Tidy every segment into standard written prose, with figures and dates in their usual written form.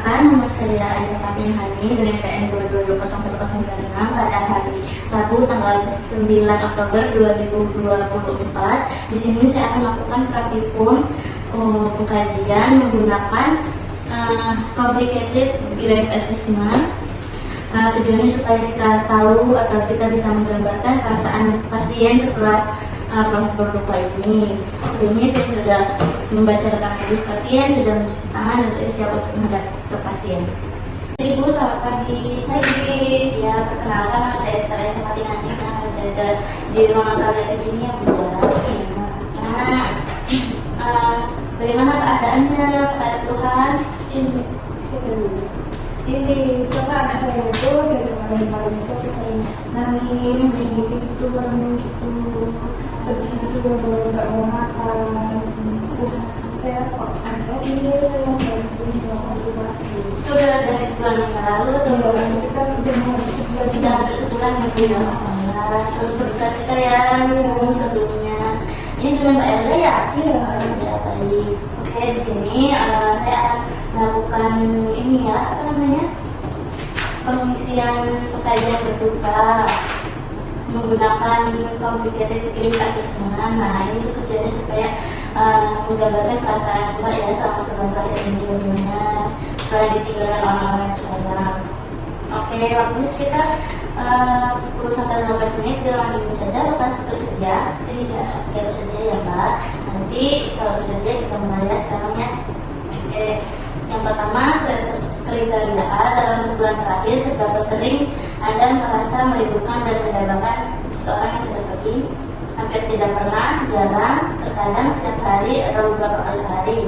Perkenalkan, nama saya Aisyah Fatin Hani dengan PN 2220196 pada hari Rabu tanggal 9 Oktober 2024. Di sini saya akan melakukan praktikum pengkajian menggunakan complicated grief assessment. Tujuannya supaya kita tahu atau kita bisa menggambarkan perasaan pasien setelah proses berduka ini. Sebelumnya saya sudah membaca rekam medis pasien, sudah mencuci tangan, dan saya siap untuk menghadap ke pasien. Ibu, selamat pagi. Ya, perkenalkan, nama saya Aisyah Fatin Hani yang berada di ruangan rawat ini ya, Bu. Bagaimana keadaannya, keadaan Tuhan? Ini setelah anak saya itu dari kemarin itu sering nangis, gitu baru gitu, habis itu juga nggak mau makan. Terus saya kok anak saya ini saya mau sini mau konsultasi. Itu udah dari sebulan yang lalu atau Kita udah mau sebulan tidak ada sebulan gitu ya? Terus berita kita ya sebelumnya. Ini dengan Mbak Erla ya? Iya. Ya, baik. Oke, di sini saya akan melakukan ini ya, apa namanya, pengisian pengkajian berduka menggunakan complicated grief assessment. Nah, ini tujuannya supaya menggambarkan perasaan Mbak ya selama sebulan terakhir ini bagaimana setelah ditinggalkan orang-orang yang tersayang. Oke, waktunya sekitar 10-15 menit dalam ini saja. Lepas bersedia, bersedia ya Mbak. Nanti kalau bersedia kita mulai ya sekarang ya. Oke, yang pertama kriteria dalam sebulan terakhir seberapa sering Anda merasa merindukan dan mendambakan seseorang yang sudah pergi? Hampir tidak pernah, jarang, terkadang setiap hari atau beberapa kali sehari?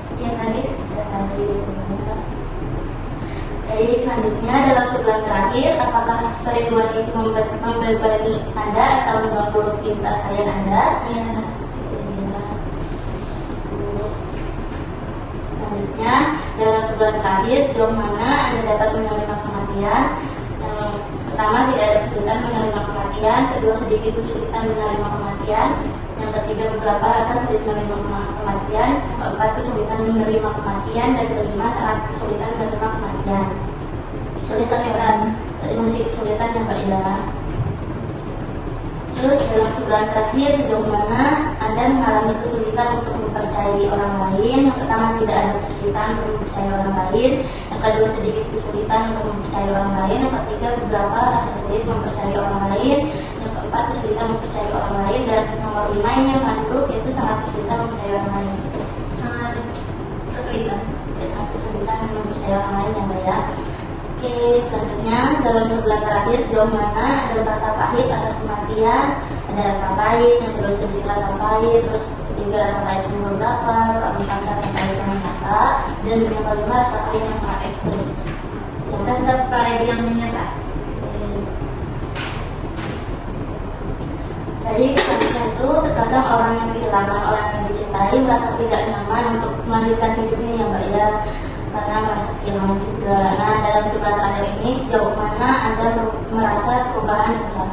setiap hari. Setiap hari. Jadi selanjutnya dalam sebulan terakhir, apakah kerinduan itu membebani Anda atau mengganggu rutinitas harian Anda? Iya. Selanjutnya dalam sebulan terakhir sejauh mana Anda dapat menerima kematian? Yang pertama, tidak ada kesulitan menerima kematian. Kedua, sedikit kesulitan menerima kematian. Yang ketiga, beberapa rasa sulit menerima kematian. Yang keempat, kesulitan menerima kematian. Dan kelima, sangat kesulitan menerima kematian. Masih kesulitan ya Pak Ida. Terus dalam sebulan terakhir sejauh mana Anda mengalami kesulitan untuk mempercayai orang lain? Yang pertama, tidak ada kesulitan untuk mempercayai orang lain. Yang kedua, sedikit kesulitan untuk mempercayai orang lain. Yang ketiga, beberapa rasa sulit mempercayai orang lain. Yang keempat, kesulitan mempercayai orang lain. Dan nomor 5 ini yang paling buruk, yaitu sangat kesulitan mempercayai orang lain. Sangat kesulitan. Kesulitan mempercayai orang lain ya Mbak ya. Oke, selanjutnya dalam sebulan terakhir sejauh mana ada rasa pahit atas kematian? Ada rasa pahit, yang kedua sedikit rasa pahit, terus ketiga rasa pahit yang beberapa, keempat rasa pahit yang nyata, dan yang kelima rasa pahit yang sangat ekstrim. Rasa pahit yang menyata. Jadi selanjutnya itu terkadang orang yang kehilangan orang yang dicintai merasa tidak nyaman untuk melanjutkan hidupnya ya Mbak ya, karena merasa kehilangan juga. Nah, dalam sebulan terakhir ini sejauh mana Anda merasa perubahan setelah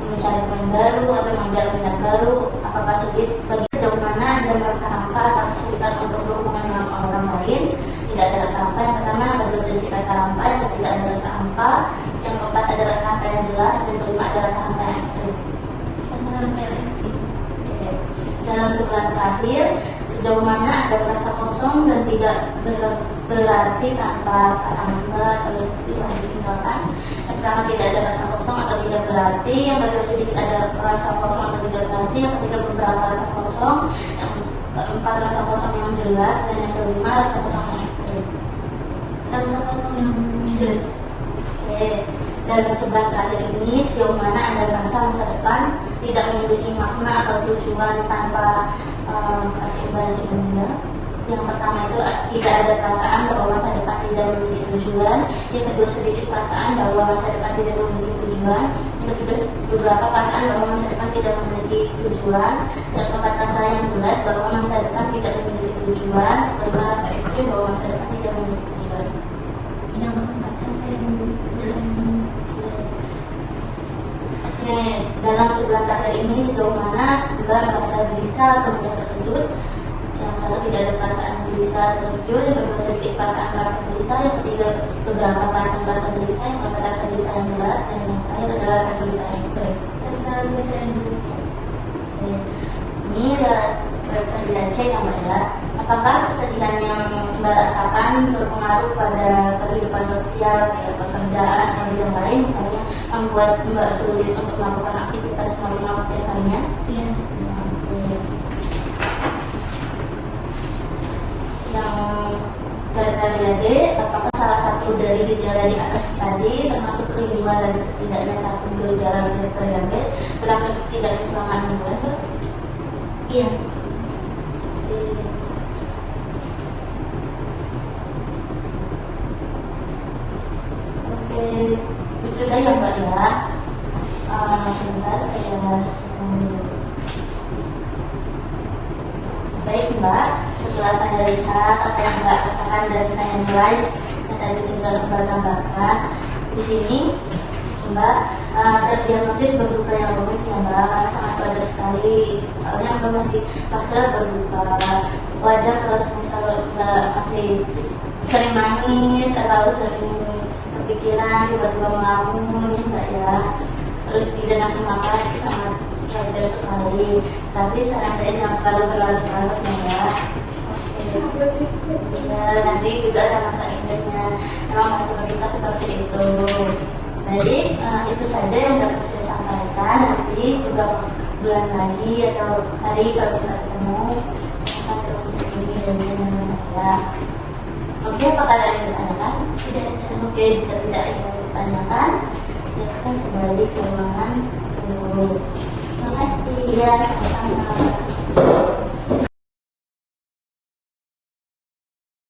mencari teman baru atau mengejar minat baru? Apakah sulit bagi sejauh mana Anda merasa hampa atau kesulitan untuk berhubungan dengan orang lain? Tidak ada rasa hampa yang pertama, yang kedua sedikit rasa hampa, yang ketiga ada rasa hampa, yang keempat ada rasa hampa yang jelas, dan kelima ada rasa hampa yang ekstrim. Rasa hampa yang ekstrim. Dalam sebulan terakhir sejauh mana Anda merasa kosong dan tidak berarti tanpa pasangan Mbak atau tidak ditinggalkan? Yang pertama, tidak ada rasa kosong atau tidak berarti. Yang kedua, sedikit ada rasa kosong atau tidak berarti. Yang ketiga, beberapa rasa kosong. Yang keempat, rasa kosong yang jelas. Dan yang kelima, rasa kosong yang ekstrim. Rasa kosong yang jelas. Oke. Dalam sebulan terakhir ini sejauh mana Anda merasa masa depan tidak memiliki makna atau tujuan tanpa kasih Mbak yang sudah meninggal? Yang pertama itu tidak ada perasaan bahwa masa depan tidak memiliki tujuan. Yang kedua, sedikit perasaan bahwa masa depan tidak memiliki tujuan. Yang ketiga, beberapa perasaan bahwa masa depan tidak memiliki tujuan. Yang keempat, rasa yang jelas bahwa masa depan tidak memiliki tujuan. Yang kelima, rasa ekstrim bahwa masa depan tidak memiliki tujuan. Yang keempat, rasa yang jelas. Oke, dalam sebulan terakhir ini sejauh mana Mbak merasa gelisah atau mudah terkejut? yang satu tidak ada perasaan gelisah tertuju, yang kedua sedikit perasaan gelisah, yang ketiga beberapa perasaan gelisah, yang keempat rasa gelisah yang jelas, dan yang terakhir adalah rasa gelisah yang ekstrim. Rasa gelisah yang jelas. Ini kriteria C yang Mbak ya. Apakah kesedihan yang Mbak rasakan berpengaruh pada kehidupan sosial kayak pekerjaan atau bidang lain, misalnya membuat Mbak sulit untuk melakukan aktivitas normal setiap harinya? Iya. Yang kriteria D, apakah salah satu dari gejala di atas tadi termasuk kerinduan dan setidaknya satu gejala kriteria B berlangsung setidaknya selama 6 bulan? Mbak? Iya. Oke, sudah ya Mbak ya. Sebentar saya baik Mbak, setelah saya lihat apa yang Mbak rasakan dan saya nilai yang tadi sudah Mbak tambahkan di sini, Mbak terdiagnosis berduka yang rumit ya Mbak, karena sangat wajar sekali. Soalnya Mbak masih fase berduka. Wajar kalau misalnya Mbak masih sering nangis atau sering kepikiran, tiba-tiba melamun ya Mbak ya. Terus tidak langsung makan, itu sangat wajar sekali. Tapi saran saya jangan terlalu berlarut-larut ya Mbak. Ya, nanti juga ada masa indahnya. Memang masih berduka seperti itu. Jadi itu saja yang dapat saya sampaikan. Nanti beberapa bulan lagi atau hari kalau kita ketemu akan terus ini dan ya. Oke, apakah ada yang ditanyakan? Tidak ada. Oke, jika tidak ada yang ditanyakan, silakan kembali ke ruangan dulu. Terima kasih. Iya, sama-sama.